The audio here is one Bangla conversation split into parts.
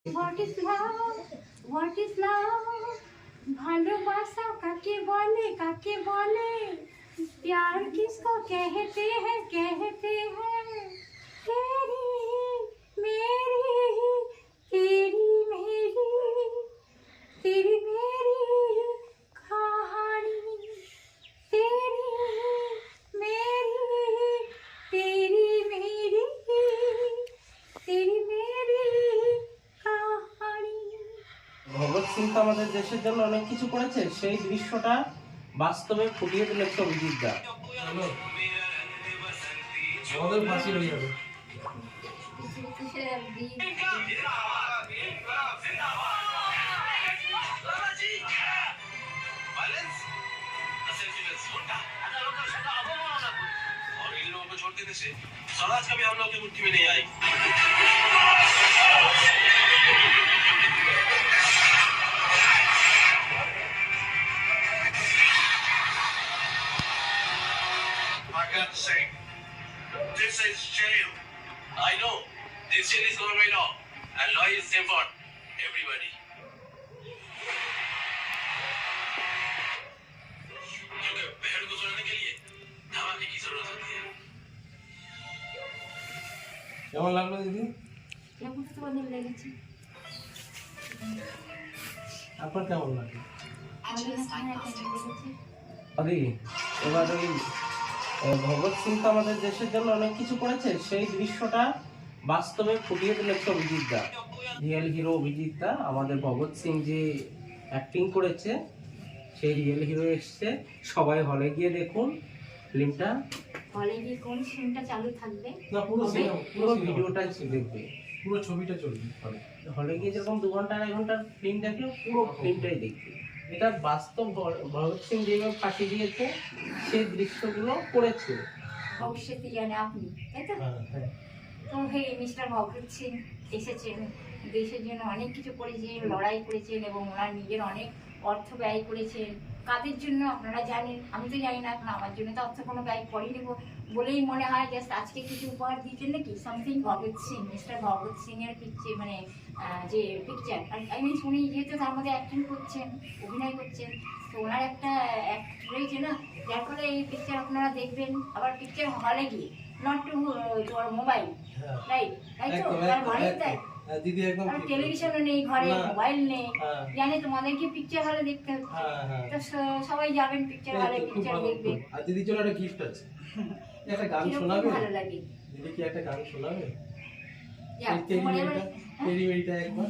What is love? What is love? ভালোবাসা কাকে বলে কাকে বলে प्यार किसको कहते हैं तेरी मेरी तेरी मेरी कहानी तेरी मेरी तेरी मेरी कहानी। ভগৎ সিং তো আমাদের দেশের জন্য অনেক কিছু করেছে, সেই দৃশ্যটা বাস্তবে ফুটিয়ে তুলেছে অভিজিৎ দা। আমাদের ফাঁসি হয়ে যাবে। छोड़ देने से स्वराज कभी हम लोग की मुट्ठी में नहीं आई। Bhagat Singh, this is jail. I know this jail is going by law, and law is same for everybody. क्योंकि पहड़ को सुनाने के लिए धमाके की जरूरत होती है। কেমন লাগলো দিদি? কেমন তো অনেক লেগেছে। আপনার কেমন লাগলো? আরে এবার ওই ভগৎ সিং তো আমাদের দেশের জন্য অনেক কিছু করেছে, সেই দৃশ্যটা বাস্তবে ফুটিয়ে তুলেছে অভিজিৎ দা। রিয়েল হিরো অভিজিৎ দা আমাদের ভগৎ সিং যে অ্যাক্টিং করেছে, সেই রিয়েল হিরো এসছে। সবাই হলে গিয়ে দেখুন ফিল্মটা। হলে গিয়ে কোন সিনটা চালু থাকবে? না পুরো পুরো ভিডিওটা দেখবে, পুরো ছবিটা চলবে হলে। হলে গিয়ে যেরকম 2 ঘন্টা 2.5 ঘন্টার ফিল্ম দেখলে পুরো ফিল্মটাই দেখবে। এটা বাস্তব ভগৎ সিং যেভাবে ফাঁসি দিয়েছে সেই দৃশ্যগুলো করেছে। ভবিষ্যতে জানে আপনি, তাই তো? হ্যাঁ। তো হে মিস্টার ভগৎ সিং এসেছেন, দেশের জন্য অনেক কিছু করেছেন, লড়াই করেছেন এবং ওনার নিজের অনেক অর্থ ব্যয় করেছেন। কাদের জন্য আপনারা জানেন, আমি তো জানি না। এখন আমার জন্য তো অর্থ কোনো ব্যয় করেনি বলেই মনে হয়। জাস্ট আজকে কিছু উপহার দিয়েছেন নাকি সামথিং ভগৎ সিং, মিস্টার ভগৎ সিং এর পিকচার, মানে যে পিকচার আই মিন উনি যেহেতু তার মধ্যে অ্যাক্টিং করছেন, অভিনয় করছেন, তো ওনার একটা অ্যাক্ট রয়েছে না, যার ফলে এই পিকচার আপনারা দেখবেন। আবার পিকচার হলে গিয়ে, নট টু তোমার মোবাইল, রাইট? তাই তো? তার মানে তাই দিদি একদম আর টেলিভিশনও নেই ঘরে, মোবাইল নেই, হ্যাঁ। জানে তোমাদেরকে পিকচার হলে দেখতে হচ্ছে। হ্যাঁ। তো সবাই যাবেন পিকচার হলে, পিকচার দেখবেন। আর দিদির জন্য একটা গিফট আছে। একটা গান কিরকম শোনাবে? ভালো লাগে। দিদি কি একটা গান শোনাবে? যাক, তোমার এবারে তেরি মেরিটা একবার।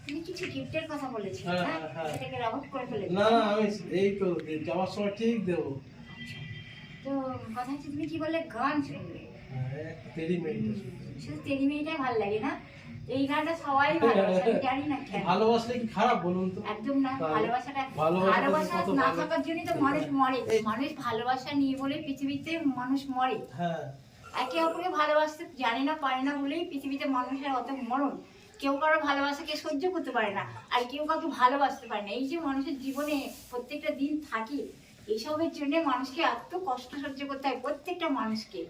তুমি কিছু গিফটের কথা বলেছো, হ্যাঁ, হ্যাঁ? হ্যাঁ। সেটাকে রাবট করে ফেলেছো। না আমি এই তো যাওয়ার সময় ঠিক দেবো। তো কথা হচ্ছে তুমি কি বললে গান শুনবে? তেরি মেরিটা শুধু তেরি মেয়েটাই ভালো লাগে না? এই গানটা সবাই ভালোবাসে, আমি জানি না কেন। ভালোবাসলে কি খারাপ বলুন তো? একদম না। ভালোবাসা কত না ভালো। থাকার জন্যই তো মানুষ মরে। মানুষ ভালোবাসা নিয়ে বলে পৃথিবীতে মানুষ মরে। হ্যাঁ। একে অপরকে ভালোবাসতে জানে না, পারে না বলেই পৃথিবীতে মানুষের অত মরণ। কেউ কারো ভালোবাসাকে সহ্য করতে পারে না, আর কেউ কাউকে ভালোবাসতে পারে না। এই যে মানুষের জীবনে প্রত্যেকটা দিন থাকে, এইসবের জন্য মানুষকে এত কষ্ট সহ্য করতে হয়, প্রত্যেকটা মানুষকে।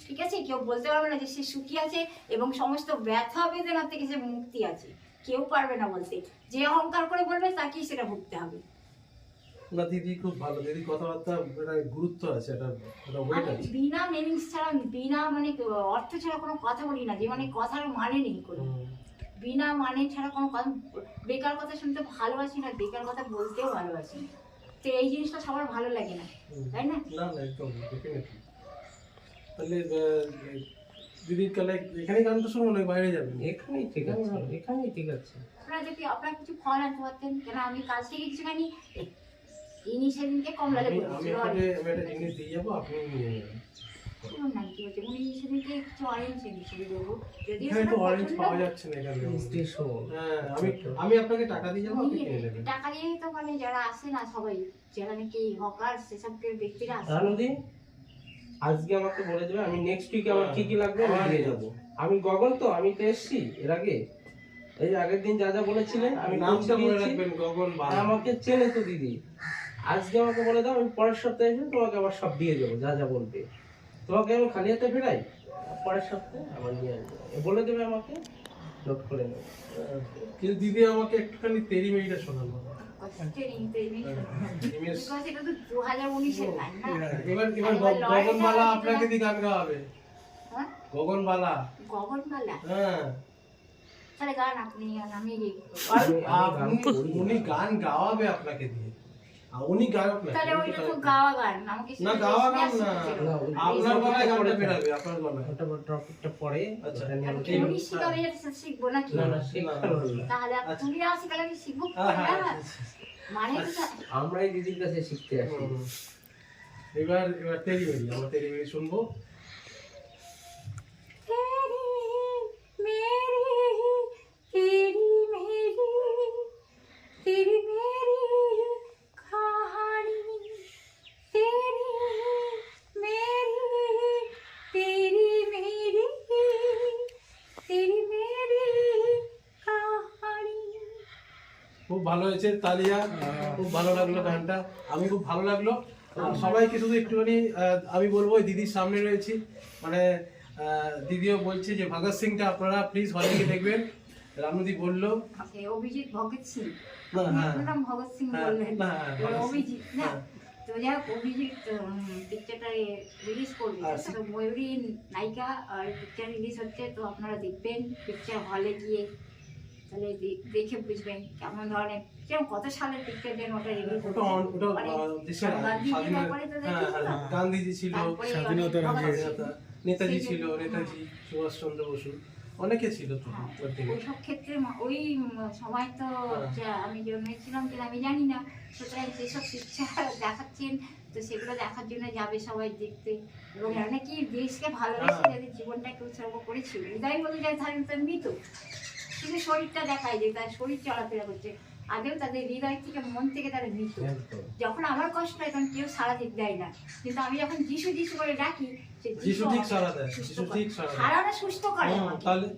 ঠিক আছে? কেউ বলতে পারবে না যে সে সুখী আছে এবং সমস্ত ব্যথা বেদনা থেকে সে মুক্তি আছে। কেউ পারবে না বলতে। যে অহংকার করে বলবে তাকেই সেটা ভুগতে হবে। না দিদি খুব ভালো, দিদি কথাবার্তা গুরুত্ব আছে, এটা ওয়েট আছে। বিনা মিনিংস ছাড়া, বিনা মানে অর্থ ছাড়া কোনো কথা বলি না, যে মানে কথার মানে নেই কোনো। বিনা মানে ছাড়া কোনো কথা, বেকার কথা শুনতে ভালোবাসি না, বেকার কথা বলতেও ভালোবাসি না। তো এই জিনিসটা সবার ভালো লাগে না, তাই না? না একদম ডেফিনেটলি। তাহলে দিদি তাহলে এখানেই গানটা শুনবো না বাইরে যাবেন? এখানেই ঠিক আছে, এখানেই ঠিক আছে। আপনারা যদি আপনারা কিছু ফল আনতে পারতেন, কেন আমি কাজ থেকে কিছুখানি ইনি সেদিনকে কমলালে আমি আপনাকে একটা জিনিস দিয়ে যাবো, আপনি নিয়ে নেবেন। নাম কি বলছে উনি সেদিনকে কিছু অরেঞ্জ এনেছিল দেবো, যদিও এখানে তো সেটা অরেঞ্জ পছন্দ। পাওয়া যাচ্ছে না এখানে। স্টেশন। হ্যাঁ আমি আপনাকে টাকা দিয়ে যাবো, আপনি কিনে নেবেন। টাকা দিয়ে তো মানে যারা আসে না সবাই, যারা নাকি হকার সেসব ব্যক্তিরা আসে। রানুদি আজকে আমাকে বলে দেবে, আমি নেক্সট উইকে আমার কি কি লাগবে আমি দিয়ে যাবো। আমি গগন তো, আমি তো এসছি এর আগে, এই যে আগের দিন যা যা বলেছিলেন আমি নামটা মনে রাখবেন, গগন বাল। আমাকে চেনে তো দিদি। আজকে আমাকে বলে দাও, আমি পরের সপ্তাহে এসে তোমাকে আবার সব দিয়ে যাবো, যা যা বলবে। তোমাকে আমি খালি হাতে ফেরাই? পরের সপ্তাহে আবার নিয়ে আসবো। বলে দেবে আমাকে, নোট করে নেবো। কিন্তু দিদি আমাকে একটুখানি তেরি মেরিটা শোনালো। Because এটা তো 2019-এর গান না? এবার লড়াইটা গগনবালা যেটা- আপনাকে দিয়ে গান গাওয়াবে। হ্যাঁ? গগনবালা। গগনবালা? হ্যাঁ। তাহলে গান আপনি আর আমি উনি গান গাওয়াবে আপনাকে দিয়ে। আর উনি গায়ক না। তাহলে ওইটা তো গাওয়া গান আমাকে না শুধু গাওয়া গান শিখতে না। হবে। আপনার গলায় গানটা বেরাবে, আপনার গলায়। ওটা টপিকটা পরে। আচ্ছা। ওটা নিয়ে আর আলোচনা উনি শিখাবে এটা শিখবো নাকি? না না শেখানো হলো না। তাহলে আচ্ছা। তুমি না শিখালে আমি শিখবো কি হ্যাঁ, করে? হ্যাঁ, না? আচ্ছা, মানে তো আমরাই দিদির কাছে শিখতে আসি। হুম। এবার তেরি মেরি, আমরা তেরি মেরি শুনবো। तेरी मेरी कहानी तेरी मेरी तेरी मेरी तेरी मेरी कहानी খুব ভালো হয়েছে, তালিয়া। খুব ভালো লাগলো গানটা, আমি খুব ভালো লাগলো। আর সবাইকে শুধু একটুখানি আমি বলবো, ওই দিদির সামনে রয়েছি, মানে দিদিও বলছে যে ভগৎ সিংটা আপনারা প্লিজ হলে গিয়ে দেখবেন। রানুদি বললো অভিজিৎ ভগৎ সিং না, হ্যাঁ। আপনার নাম ভগৎ সিং হ্যাঁ, বললেন না, হ্যাঁ, এবার ভগৎ সিং। অভিজিৎ না হ্যাঁ। তো যাই হোক অভিজিৎ পিকচারটা রিলিজ করবে আচ্ছা। তো ময়ূরী নায়িকা আর পিকচার রিলিজ হচ্ছে তো আপনারা দেখবেন পিকচার হলে গিয়ে তাহলে দেখে বুঝবেন কেমন ধরনের যেমন কত সালের পিকচার যেন ওটা রিলিজ ওটা ওটা দেশের গান্ধীজি ছিল, স্বাধীনতার আগে নেতাজি ছিল, নেতাজি সুভাষচন্দ্র বসু, অনেকে ছিল তো। ওইসব ক্ষেত্রে ওই সময় তো আমি জন্মেছিলাম কিনা আমি জানি না, সুতরাং যেসব পিকচার দেখাচ্ছেন তো সেগুলো দেখার জন্য যাবে সবাই দেখতে এবং অনেকেই দেশকে ভালোবেসে যাদের জীবনটাকে উৎসর্গ করেছিল হৃদয় বলে যায় তাহলে তো মৃত শুধু শরীরটা দেখায় যে তার শরীর চলাফেরা করছে আগেও তাদের হৃদয় থেকে মন থেকে তারা মৃত। যখন আমার কষ্ট হয় তখন কেউ সারা দিক দেয় না, কিন্তু আমি যখন যিশু যিশু করে ডাকি সে যিশু ঠিক সারা দেয়, যিশু ঠিক সারা দেয়। সারাটা সুস্থ করে আমাকে। তাহলে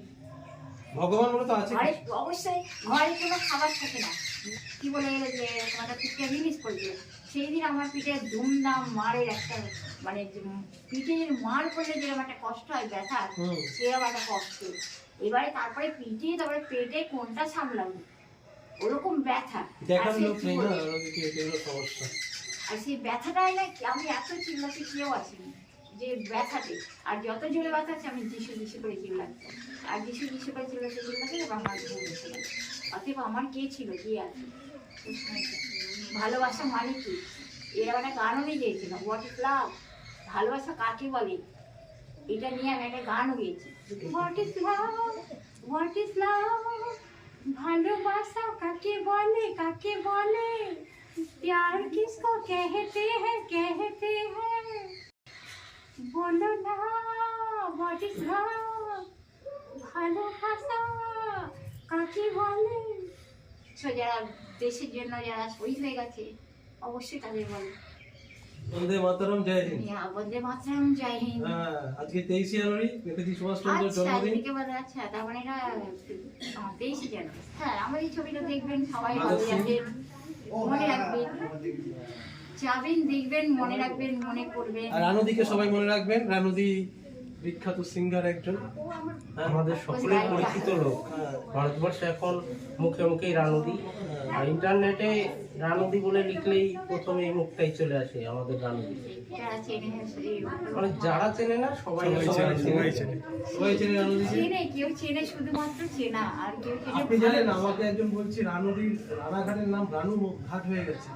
ভগবান বলে তো আছে। ঘরে অবশ্যই ঘরে কোনো খাবার থাকে না, কি বলে যে তোমাদের পিঠে রিলিজ করবে সেই দিন আমার পিঠে ধুমধাম মারের একটা মানে পিঠের মার করলে যেরকম একটা কষ্ট হয় ব্যথা সেরকম একটা কষ্ট। এবারে তারপরে পিঠে তারপরে পেটে কোনটা সামলাবো ওরকম ব্যথা। দেখার লোক নেই না, সমস্যা। আর সেই ব্যথাটাই না আমি এত চিল্লাতে কেউ আসিনি যে ব্যথাতে, আর যত জোরে ব্যথা আছে আমি যিশু যিশু করে চিল্লাচ্ছি আর যিশু যিশু করে চিল্লাতে চিল্লাতে এবার আমার ঘুম এসে গেল। অতএব আমার কে ছিল কে আছে ভালোবাসা মানে কি এরা মানে গানও নিয়ে গিয়েছিল হোয়াট ইজ লাভ, ভালোবাসা কাকে বলে এটা নিয়ে আমি একটা গানও গিয়েছি what is love what is love, ভালোবাসা কাকে বলে কাকে বলে, प्यार किसको कहते हैं बोलो ना व्हाट इज लव, ভালোবাসা কাকে বলে। যারা দেশের জন্য যারা শহীদ হয়ে গেছে অবশ্যই তাদের বলে বন্দে মাতরম, জয় হিন্দ। বন্দে মাতরম, জয় হিন্দ। আজকে 23 জানুয়ারি নেতাজি সুভাষচন্দ্রের জন্মদিন। আচ্ছা তার মানে এটা 23 জানুয়ারি। হ্যাঁ আমার এই ছবিটা দেখবেন সবাই ভালো যাবেন মনে রাখবেন, যাবেন দেখবেন মনে রাখবেন মনে করবেন। আর রানুদিকে সবাই মনে রাখবেন, রানুদি বিখ্যাত সিঙ্গার একজন, আমাদের সকলের পরিচিত লোক। ভারতবর্ষে এখন মুখে মুখেই রানুদি, আর ইন্টারনেটে রানুদি বলে লিখলেই প্রথমে এই মুখটাই চলে আসে আমাদের রানুদি। মানে যারা চেনে না সবাই চেনে। সবাই চেনে রানুদি। চেনে কেউ চেনে শুধুমাত্র চেনা আর কেউ চেনে। আপনি জানেন আমাকে একজন বলছে রানুদির রানাঘাটের নাম রানু ঘাট হয়ে গেছে।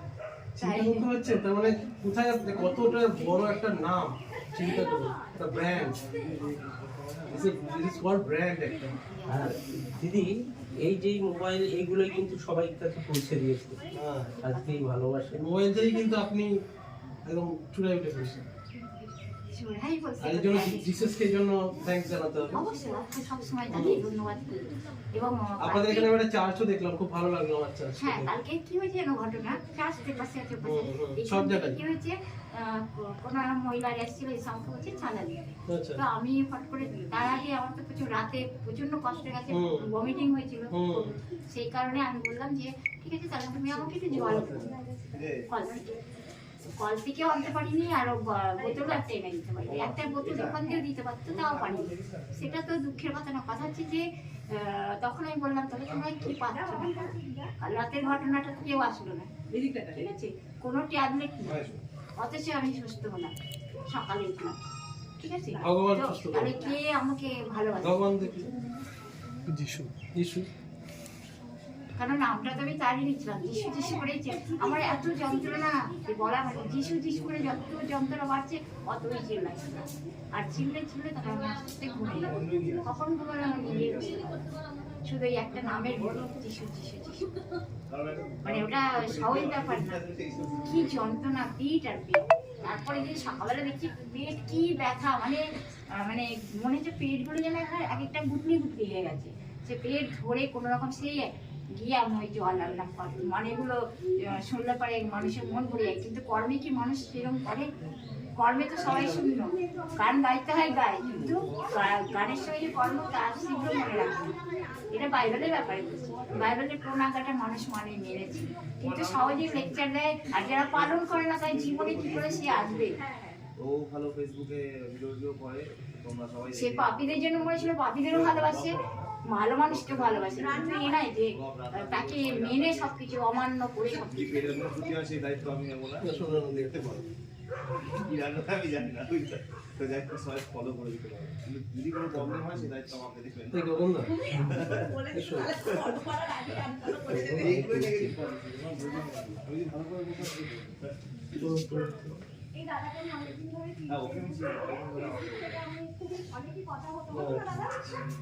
চিন্তা করতে পারছেন তার মানে কোথায় কতটা বড় একটা নাম, চিন্তা করুন, একটা brand, this is called brand একটা। আর দিদি এই যে মোবাইল এইগুলোই কিন্তু সবাই কাছে পৌঁছে দিয়েছে আজকে এই ভালোবাসা। মোবাইল থেকেই কিন্তু আপনি একদম চূড়ায় উঠে পড়েছেন। আর এই জন্য জিসাসকে জন্য থ্যাঙ্কস জানাতে হবে। অবশ্যই আপনি সবসময় তাকে ধন্যবাদ করি। এবং আপনাদের এখানে একটা চার্চও দেখলাম, খুব ভালো লাগলো আমার চার্চ। হ্যাঁ কালকে কি হয়েছে জানো ঘটনা, চার্চের পাশে আছে সব জায়গায় কি হয়েছে কোনো মহিলা এসেছিল এই সম্পর্কে হচ্ছে চাঁদা দিয়ে। আচ্ছা তো আমি ফট করে তার আগে আমার তো প্রচুর রাতে প্রচন্ড কষ্ট গেছে, ভমিটিং হয়েছিল, সেই কারণে আমি বললাম যে ঠিক আছে তাহলে তুমি আমাকে একটু জল কল থেকে। কল থেকেও আনতে পারিনি, আর বোতলও একটা এনে দিতে পারিনি। একটা বোতল দোকান দিয়েও দিতে পারতো, তাও পারিনি। সেটা তো দুঃখের কথা না। কথা হচ্ছে যে তখন আমি বললাম তাহলে তোমরা কি পাচ্ছ না? আর রাতের ঘটনাটা তো কেউ আসলো না, ঠিক আছে, কোনো ট্যাবলেট নেই, অথচ আমি সুস্থ হলাম, সকালে উঠলাম, ঠিক আছে। ভগবান তো সুস্থ করে। তাহলে কে আমাকে ভালোবাসে? ভগবান দেখি যিশু যিশু কারণ নামটা তো আমি তারই নিচ্ছিলাম, যিশু যিশু করেছে। আমার এত যন্ত্রণা যে বলা মানে যিশু যিশু করে যত যন্ত্রণা বাড়ছে অতই চিল্লাচ্ছে, আর চিল্লে তখন আমি আস্তে আস্তে ঘুমিয়ে যাবো। কখন ঘুমালে আমার নিজেই বুঝতে পারবো না। শুধু এই একটা নামের ভিতর যিশু যিশু যিশু, মানে ওটা সহজ ব্যাপার না। কি যন্ত্রণা, পিঠ আর পেট। তারপরে যে সকালবেলা দেখছি পেট কি ব্যথা, মানে মানে মনে হচ্ছে পেটগুলো যেন এক একটা গুটনি গুটনি হয়ে গেছে। সে পেট ধরে কোনো রকম সেই গিয়ে আমি ওই জল আনলাম। মানে এগুলো শুনলে পরে মানুষের মন ভরে যায়, কিন্তু কর্মে কি মানুষ সেরকম করে? কর্মে তো সবাই শূন্য, গান গাইতে হয় গায়, কিন্তু গানের সঙ্গে যে কর্ম তার শীঘ্র মনে রাখবে। এটা বাইবেলের ব্যাপারে বলছি। বাইবেলের প্রণাগাটা মানুষ মানে মেরেছে, কিন্তু সহজেই লেকচার দেয়, আর যারা পালন করে না তাই জীবনে কি করে সে আসবে? ও ভালো ফেসবুকে ভিডিও করে, তোমরা সবাই সে পাপীদের জন্য মরেছিল, পাপীদেরও ভালোবাসে, ভালো মানুষকে ভালোবাসে, কিন্তু এ নাই যে তাকে মেনে সবকিছু অমান্য করে কি সবকিছু। পেটের মধ্যে ছুটি হয় সেই দায়িত্ব আমি নেবো না। দেখতে পারো। কি রান্না আমি জানি না, বুঝলে? তো যাই হোক সবাই ফলো করে দিতে পারো, কিন্তু যদি কোনো প্রবলেম হয় সেই দায়িত্ব আমাকে দেখবেন। এই গগন দা এসো। এইগুলোই negative policy, আমি যদি ভালো করে বুঝতে পারি। হ্যাঁ, ওকে আমি চিনি, ওকে বলে আমাকে বলে। অনেকই কথা হতো বলো না দাদা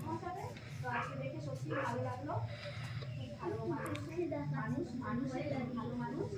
আমার সাথে। তো আজকে দেখে সত্যি ভালো লাগলো, খুব ভালো মানুষ, ভালো মানুষ।